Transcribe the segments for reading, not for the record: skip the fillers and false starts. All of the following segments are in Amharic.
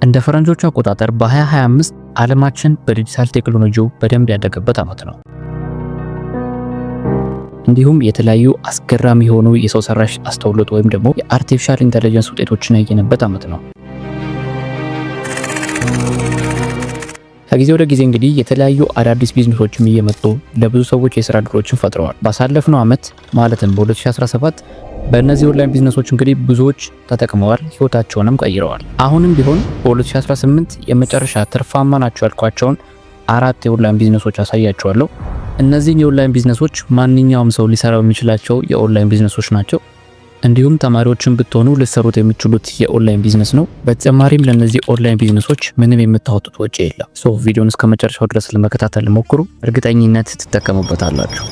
እንደ ፈረንጆቹ አቆጣጠር በ2025 ዓለማችን በዲጂታል ቴክኖሎጂው በደንብ ያደገበት ዓመት ነው። እንዲሁም የተለያዩ አስገራሚ የሆኑ የሰው ሰራሽ አስተውሎት ወይም ደግሞ የአርቲፊሻል ኢንተለጀንስ ውጤቶችን ያየንበት ዓመት ነው። ከጊዜ ወደ ጊዜ እንግዲህ የተለያዩ አዳዲስ ቢዝነሶችም እየመጡ ለብዙ ሰዎች የሥራ ዕድሎችን ፈጥረዋል። ባሳለፍነው ዓመት ማለትም በ2017 በእነዚህ ኦንላይን ቢዝነሶች እንግዲህ ብዙዎች ተጠቅመዋል፣ ህይወታቸውንም ቀይረዋል። አሁንም ቢሆን በ2018 የመጨረሻ ትርፋማ ናቸው ያልኳቸውን 4 የኦንላይን ቢዝነሶች አሳያቸዋለሁ። እነዚህ የኦንላይን ቢዝነሶች ማንኛውም ሰው ሊሰራው የሚችላቸው የኦንላይን ቢዝነሶች ናቸው። እንዲሁም ተማሪዎችን ብትሆኑ ልትሰሩት የሚችሉት የኦንላይን ቢዝነስ ነው። በተጨማሪም ለነዚህ ኦንላይን ቢዝነሶች ምንም የምታወጡት ወጪ የለም። ቪዲዮውን እስከ መጨረሻው ድረስ ለመከታተል ሞክሩ፣ እርግጠኝነት ትጠቀሙበታላችሁ።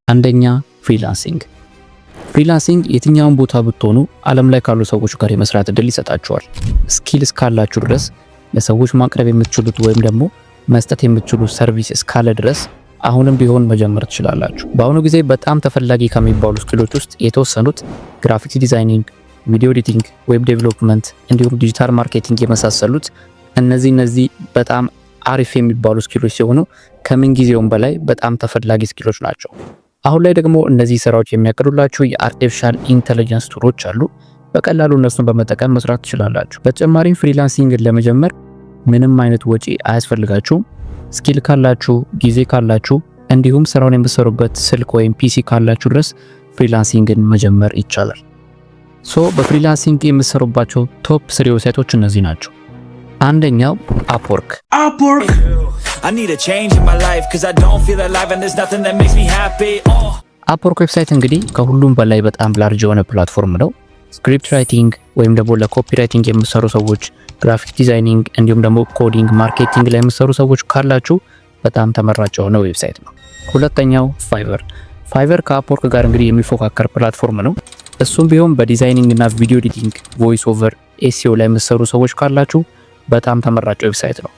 አንደኛ ፍሪላንሲንግ። ፍሪላንሲንግ የትኛውን ቦታ ብትሆኑ ዓለም ላይ ካሉ ሰዎች ጋር የመስራት እድል ይሰጣችኋል። ስኪል እስካላችሁ ድረስ ለሰዎች ማቅረብ የምትችሉት ወይም ደግሞ መስጠት የምትችሉት ሰርቪስ እስካለ ድረስ አሁንም ቢሆን መጀመር ትችላላችሁ። በአሁኑ ጊዜ በጣም ተፈላጊ ከሚባሉ ስኪሎች ውስጥ የተወሰኑት ግራፊክስ ዲዛይኒንግ፣ ቪዲዮ ኤዲቲንግ፣ ዌብ ዴቨሎፕመንት እንዲሁም ዲጂታል ማርኬቲንግ የመሳሰሉት እነዚህ በጣም አሪፍ የሚባሉ ስኪሎች ሲሆኑ ከምን ጊዜውም በላይ በጣም ተፈላጊ ስኪሎች ናቸው። አሁን ላይ ደግሞ እነዚህ ስራዎች የሚያቀርቡላችሁ የአርቲፊሻል ኢንተለጀንስ ቱሎች አሉ። በቀላሉ እነሱን በመጠቀም መስራት ትችላላችሁ። በተጨማሪም ፍሪላንሲንግን ለመጀመር ምንም አይነት ወጪ አያስፈልጋችሁም። ስኪል ካላችሁ፣ ጊዜ ካላችሁ እንዲሁም ስራውን የምትሰሩበት ስልክ ወይም ፒሲ ካላችሁ ድረስ ፍሪላንሲንግን መጀመር ይቻላል። በፍሪላንሲንግ የምትሰሩባቸው ቶፕ 3 ዌብሳይቶች እነዚህ ናቸው። አንደኛው አፕወርክ። I need a change in my life cuz I don't feel alive and there's nothing that makes me happy. አፕወርክ ዌብሳይት እንግዲህ ከሁሉም በላይ በጣም ላርጅ የሆነ ፕላትፎርም ነው። ስክሪፕት ራይቲንግ ወይም ደግሞ ለኮፒ ራይቲንግ የምትሰሩ ሰዎች፣ ግራፊክ ዲዛይኒንግ እንዲሁም ደግሞ ኮዲንግ፣ ማርኬቲንግ ላይ የምትሰሩ ሰዎች ካላችሁ በጣም ተመራጭ የሆነ ዌብሳይት ነው። ሁለተኛው ፋይቨር። ፋይቨር ከአፕወርክ ጋር እንግዲህ የሚፎካከር ፕላትፎርም ነው። እሱም ቢሆን በዲዛይኒንግ እና ቪዲዮ ኤዲቲንግ፣ ቮይስ ኦቨር፣ ኤስኢኦ ላይ የምትሰሩ ሰዎች ካላችሁ በጣም ተመራጭ ዌብሳይት ነው።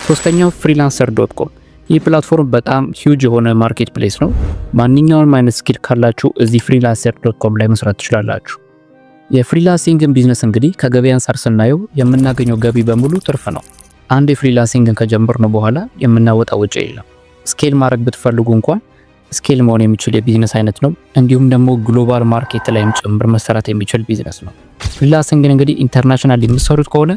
ሶስተኛው freelancer.com። ይህ ፕላትፎርም በጣም ሂውጅ የሆነ ማርኬት ፕሌስ ነው። ማንኛውንም አይነት ስኪል ካላችሁ እዚህ freelancer.com ላይ መስራት ትችላላችሁ። የፍሪላንሲንግን ቢዝነስ እንግዲህ ከገበያ አንፃር ስናየው የምናገኘው ገቢ በሙሉ ትርፍ ነው። አንድ የፍሪላንሲንግን ከጀመርነው በኋላ የምናወጣው ወጪ የለም። ስኬል ማድረግ ብትፈልጉ እንኳን ስኬል መሆን የሚችል የቢዝነስ አይነት ነው። እንዲሁም ደግሞ ግሎባል ማርኬት ላይም ጭምር መሰራት የሚችል ቢዝነስ ነው። ፍሪላንሲንግን እንግዲህ ኢንተርናሽናል የምትሰሩት ከሆነ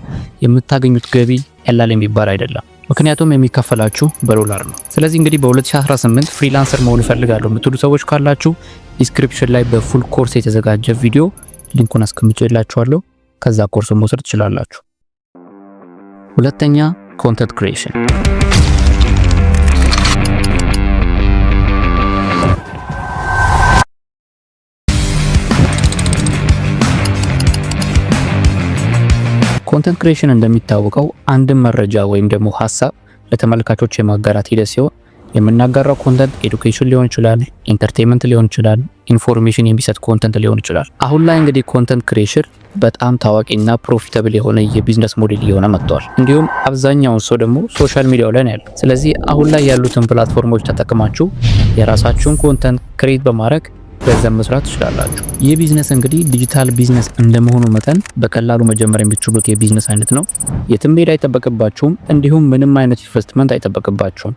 የምታገኙት ገቢ ቀላል የሚባል አይደለም። ምክንያቱም የሚከፈላችሁ በዶላር ነው። ስለዚህ እንግዲህ በ2018 ፍሪላንሰር መሆን እፈልጋለሁ የምትሉ ሰዎች ካላችሁ ዲስክሪፕሽን ላይ በፉል ኮርስ የተዘጋጀ ቪዲዮ ሊንኩን አስቀምጬላችኋለሁ። ከዛ ኮርስ መውሰድ ትችላላችሁ። ሁለተኛ ኮንተንት ክሪኤሽን። ኮንተንት ክሪኤሽን እንደሚታወቀው አንድን መረጃ ወይም ደግሞ ሐሳብ ለተመልካቾች የማጋራት ሂደት ሲሆን የምናጋራው ኮንተንት ኤዱኬሽን ሊሆን ይችላል፣ ኢንተርቴይንመንት ሊሆን ይችላል፣ ኢንፎርሜሽን የሚሰጥ ኮንተንት ሊሆን ይችላል። አሁን ላይ እንግዲህ ኮንተንት ክሪኤሽን በጣም ታዋቂና ፕሮፊታብል የሆነ የቢዝነስ ሞዴል እየሆነ መጥቷል። እንዲሁም አብዛኛውን ሰው ደግሞ ሶሻል ሚዲያው ላይ ነው ያለው። ስለዚህ አሁን ላይ ያሉትን ፕላትፎርሞች ተጠቅማችሁ የራሳችሁን ኮንተንት ክሬት በማድረግ ገንዘብ መስራት ትችላላችሁ። ይህ ቢዝነስ እንግዲህ ዲጂታል ቢዝነስ እንደመሆኑ መጠን በቀላሉ መጀመር የሚችሉት የቢዝነስ አይነት ነው። የትም መሄድ አይጠበቅባችሁም። እንዲሁም ምንም አይነት ኢንቨስትመንት አይጠበቅባችሁም።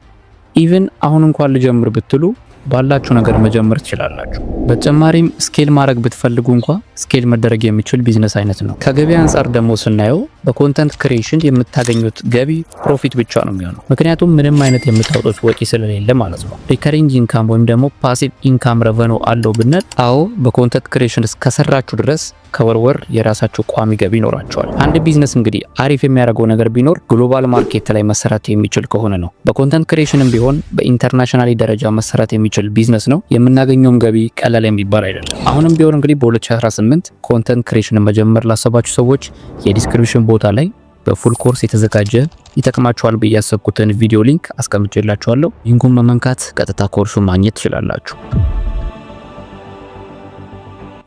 ኢቭን አሁን እንኳን ልጀምር ብትሉ ባላችሁ ነገር መጀመር ትችላላችሁ። በተጨማሪም ስኬል ማድረግ ብትፈልጉ እንኳን ስኬል መደረግ የሚችል ቢዝነስ አይነት ነው። ከገበያ አንፃር ደግሞ ስናየው በኮንተንት ክሪኤሽን የምታገኙት ገቢ ፕሮፊት ብቻ ነው የሚሆነው። ምክንያቱም ምንም አይነት የምታወጡት ወጪ ስለሌለ ማለት ነው። ሪከሪንግ ኢንካም ወይም ደግሞ ፓሲቭ ኢንካም ረቨኑ አለው ብንል አዎ፣ በኮንተንት ክሪኤሽን እስከሰራችሁ ድረስ ከወርወር የራሳችሁ ቋሚ ገቢ ይኖራቸዋል። አንድ ቢዝነስ እንግዲህ አሪፍ የሚያደርገው ነገር ቢኖር ግሎባል ማርኬት ላይ መሰራት የሚችል ከሆነ ነው። በኮንተንት ክሪኤሽንም ቢሆን በኢንተርናሽናል ደረጃ መሰራት የሚችል ቢዝነስ ነው። የምናገኘውም ገቢ ቀላል የሚባል አይደለም። አሁንም ቢሆን እንግዲህ በ2018 ኮንተንት ክሪኤሽን መጀመር ላሰባችሁ ሰዎች የዲስክሪፕሽን ቦታ ላይ በፉል ኮርስ የተዘጋጀ ይጠቅማችኋል ብዬ ያሰብኩትን ቪዲዮ ሊንክ አስቀምጬላችኋለሁ። ሊንኩን በመንካት ቀጥታ ኮርሱን ማግኘት ትችላላችሁ።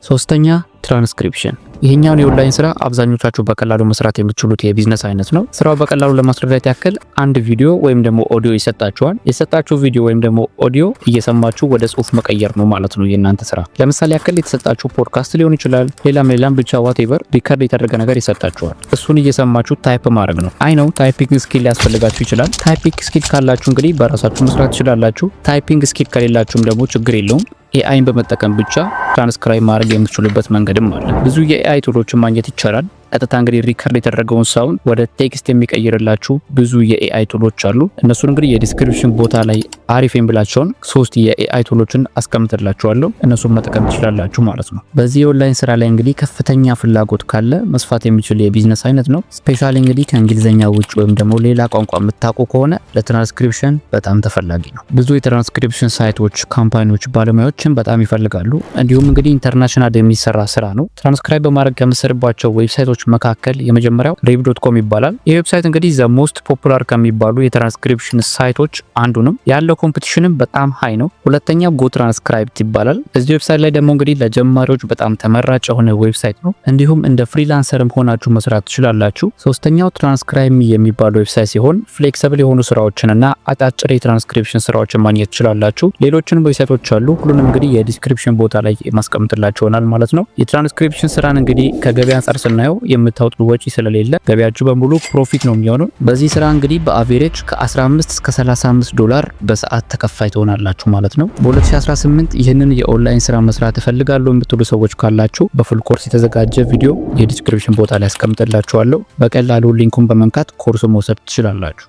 ሶስተኛ ትራንስክሪፕሽን። ይሄኛውን የኦንላይን ስራ አብዛኞቻችሁ በቀላሉ መስራት የምትችሉት የቢዝነስ አይነት ነው። ስራው በቀላሉ ለማስረዳት ያክል አንድ ቪዲዮ ወይም ደግሞ ኦዲዮ ይሰጣችኋል። የሰጣችሁ ቪዲዮ ወይም ደግሞ ኦዲዮ እየሰማችሁ ወደ ጽሁፍ መቀየር ነው ማለት ነው የእናንተ ስራ። ለምሳሌ ያክል የተሰጣችሁ ፖድካስት ሊሆን ይችላል፣ ሌላም ብቻ ዋቴቨር ሪከርድ የተደረገ ነገር ይሰጣችኋል። እሱን እየሰማችሁ ታይፕ ማድረግ ነው። አይ ነው ታይፒንግ ስኪል ሊያስፈልጋችሁ ይችላል። ታይፒንግ ስኪል ካላችሁ እንግዲህ በራሳችሁ መስራት ትችላላችሁ። ታይፒንግ ስኪል ከሌላችሁም ደግሞ ችግር የለውም። ኤአይን በመጠቀም ብቻ ትራንስክራይብ ማድረግ የምትችሉበት መንገድም አለ። ብዙ የኤአይ ቱሎችን ማግኘት ይቻላል። ቀጥታ እንግዲህ ሪከርድ የተደረገውን ሳውንድ ወደ ቴክስት የሚቀይርላችሁ ብዙ የኤአይ ቱሎች አሉ። እነሱን እንግዲህ የዲስክሪፕሽን ቦታ ላይ አሪፍ የሚላቸውን 3 የኤአይ ቱሎችን አስቀምጥላችኋለሁ። እነሱን መጠቀም ትችላላችሁ ማለት ነው። በዚህ የኦንላይን ስራ ላይ እንግዲህ ከፍተኛ ፍላጎት ካለ መስፋት የሚችል የቢዝነስ አይነት ነው። ስፔሻሊ እንግዲህ ከእንግሊዘኛ ውጭ ወይም ደግሞ ሌላ ቋንቋ የምታውቁ ከሆነ ለትራንስክሪፕሽን በጣም ተፈላጊ ነው። ብዙ የትራንስክሪፕሽን ሳይቶች፣ ካምፓኒዎች፣ ባለሙያዎችን በጣም ይፈልጋሉ። እንዲሁም እንግዲህ ኢንተርናሽናል የሚሰራ ስራ ነው። ትራንስክራይብ በማድረግ ከምትሰሩባቸው ዌብሳይቶች መካከል የመጀመሪያው ሬቭ.com ይባላል። ይህ ዌብሳይት እንግዲህ ዘ ሞስት ፖፑላር ከሚባሉ የትራንስክሪፕሽን ሳይቶች አንዱ ነው። ያለው ኮምፒቲሽንም በጣም ሃይ ነው። ሁለተኛው ጎ ትራንስክራይብት ይባላል። እዚህ ዌብሳይት ላይ ደግሞ እንግዲህ ለጀማሪዎች በጣም ተመራጭ የሆነ ዌብሳይት ነው። እንዲሁም እንደ ፍሪላንሰርም ሆናችሁ መስራት ትችላላችሁ። ሶስተኛው ትራንስክራይብ የሚባለው ዌብሳይት ሲሆን ፍሌክሲብል የሆኑ ስራዎችንና አጫጭር የትራንስክሪፕሽን ስራዎችን ማግኘት ትችላላችሁ። ሌሎችንም ዌብሳይቶች አሉ። ሁሉንም እንግዲህ የዲስክሪፕሽን ቦታ ላይ ማስቀምጥላችሁ ይሆናል ማለት ነው። የትራንስክሪፕሽን ስራን እንግዲህ ከገበያ አንጻር ስናየው የምታወጡ ወጪ ስለሌለ ገበያችሁ በሙሉ ፕሮፊት ነው የሚሆነው። በዚህ ስራ እንግዲህ በአቬሬጅ ከ15 እስከ $35 በሰዓት ተከፋይ ትሆናላችሁ ማለት ነው። በ2018 ይህንን የኦንላይን ስራ መስራት እፈልጋለሁ የምትሉ ሰዎች ካላችሁ በፉል ኮርስ የተዘጋጀ ቪዲዮ የዲስክሪፕሽን ቦታ ላይ አስቀምጥላችኋለሁ። በቀላሉ ሊንኩን በመንካት ኮርሱ መውሰድ ትችላላችሁ።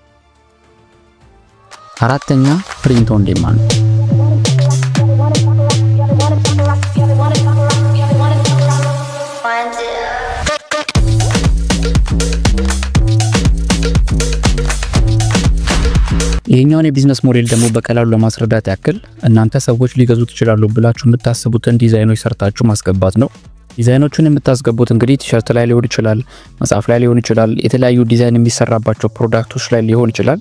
አራተኛ ፕሪንት ኦን ዲማንድ። ይሄኛውን የቢዝነስ ሞዴል ደግሞ በቀላሉ ለማስረዳት ያክል እናንተ ሰዎች ሊገዙት ይችላሉ ብላችሁ የምታስቡትን ዲዛይኖች ሰርታችሁ ማስገባት ነው። ዲዛይኖቹን የምታስገቡት እንግዲህ ቲሸርት ላይ ሊሆን ይችላል፣ መጽሐፍ ላይ ሊሆን ይችላል፣ የተለያዩ ዲዛይን የሚሰራባቸው ፕሮዳክቶች ላይ ሊሆን ይችላል።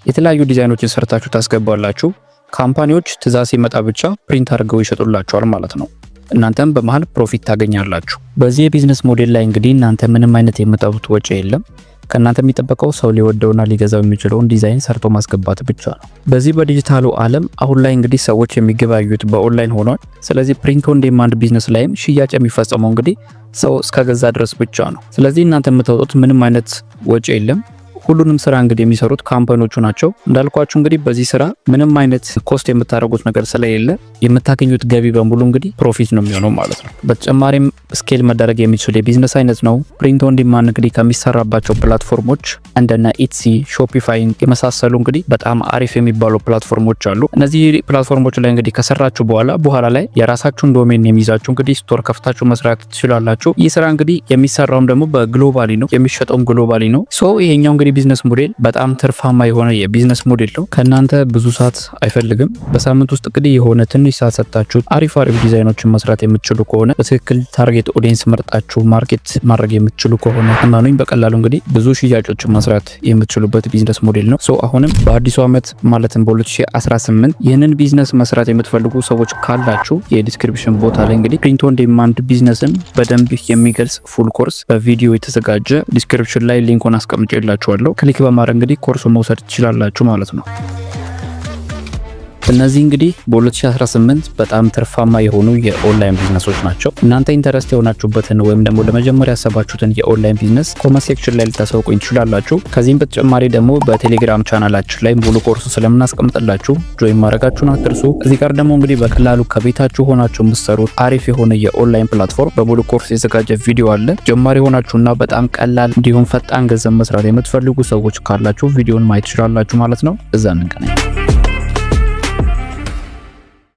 የተለያዩ ዲዛይኖችን ሰርታችሁ ታስገባላችሁ። ካምፓኒዎች ትዕዛዝ ሲመጣ ብቻ ፕሪንት አድርገው ይሸጡላችኋል ማለት ነው። እናንተም በመሃል ፕሮፊት ታገኛላችሁ። በዚህ የቢዝነስ ሞዴል ላይ እንግዲህ እናንተ ምንም አይነት የምታጡት ወጪ የለም። ከእናንተ የሚጠበቀው ሰው ሊወደውና ሊገዛው የሚችለውን ዲዛይን ሰርቶ ማስገባት ብቻ ነው። በዚህ በዲጂታሉ ዓለም አሁን ላይ እንግዲህ ሰዎች የሚገበያዩት በኦንላይን ሆኗል። ስለዚህ ፕሪንት ኦን ዲማንድ ቢዝነስ ላይም ሽያጭ የሚፈጸመው እንግዲህ ሰው እስከገዛ ድረስ ብቻ ነው። ስለዚህ እናንተ የምታወጡት ምንም አይነት ወጪ የለም። ሁሉንም ስራ እንግዲህ የሚሰሩት ካምፓኒዎቹ ናቸው። እንዳልኳችሁ እንግዲህ በዚህ ስራ ምንም አይነት ኮስት የምታደርጉት ነገር ስለሌለ የምታገኙት ገቢ በሙሉ እንግዲህ ፕሮፊት ነው የሚሆነው ማለት ነው። በተጨማሪም ስኬል መደረግ የሚችል የቢዝነስ አይነት ነው። ፕሪንት ኦን ዲማንድ እንግዲህ ከሚሰራባቸው ፕላትፎርሞች እንደነ ኢትሲ፣ ሾፒፋይ የመሳሰሉ እንግዲህ በጣም አሪፍ የሚባሉ ፕላትፎርሞች አሉ። እነዚህ ፕላትፎርሞች ላይ እንግዲህ ከሰራችሁ በኋላ ላይ የራሳችሁን ዶሜን የሚይዛችሁ እንግዲህ ስቶር ከፍታችሁ መስራት ትችላላችሁ። ይህ ስራ እንግዲህ የሚሰራውም ደግሞ በግሎባሊ ነው፣ የሚሸጠውም ግሎባሊ ነው። ይሄኛው እንግዲህ ቢዝነስ ሞዴል በጣም ትርፋማ የሆነ የቢዝነስ ሞዴል ነው። ከናንተ ብዙ ሰዓት አይፈልግም። በሳምንት ውስጥ እንግዲህ የሆነ ትንሽ ሰዓት ሰጣችሁ አሪፍ ዲዛይኖችን መስራት የምትችሉ ከሆነ በትክክል ታርጌት ኦዲየንስ መርጣችሁ ማርኬት ማድረግ የምትችሉ ከሆነ እማኑኝ በቀላሉ እንግዲህ ብዙ ሽያጮችን መስራት የምትችሉበት ቢዝነስ ሞዴል ነው። አሁንም በአዲሱ ዓመት ማለትም በ2018 ይህንን ቢዝነስ መስራት የምትፈልጉ ሰዎች ካላችሁ የዲስክሪፕሽን ቦታ ላይ እንግዲህ ፕሪንት ኦን ዲማንድ ቢዝነስን በደንብ የሚገልጽ ፉል ኮርስ በቪዲዮ የተዘጋጀ ዲስክሪፕሽን ላይ ሊንኩን አስቀምጬላችኋለሁ። ክሊክ በማድረግ እንግዲህ ኮርሱ መውሰድ ትችላላችሁ ማለት ነው። እነዚህ እንግዲህ በ2018 በጣም ትርፋማ የሆኑ የኦንላይን ቢዝነሶች ናቸው። እናንተ ኢንተረስት የሆናችሁበትን ወይም ደግሞ ለመጀመሪያ ያሰባችሁትን የኦንላይን ቢዝነስ ኮመንት ሴክሽን ላይ ልታሳውቁኝ ትችላላችሁ። ከዚህም በተጨማሪ ደግሞ በቴሌግራም ቻናላችን ላይ ሙሉ ኮርሱ ስለምናስቀምጥላችሁ ጆይን ማድረጋችሁን አትርሱ። እዚህ ጋር ደግሞ እንግዲህ በቀላሉ ከቤታችሁ ሆናችሁ የምትሰሩት አሪፍ የሆነ የኦንላይን ፕላትፎርም በሙሉ ኮርስ የተዘጋጀ ቪዲዮ አለ። ጀማሪ ሆናችሁና በጣም ቀላል እንዲሁም ፈጣን ገንዘብ መስራት የምትፈልጉ ሰዎች ካላችሁ ቪዲዮን ማየት ትችላላችሁ ማለት ነው። እዛ እንገናኝ።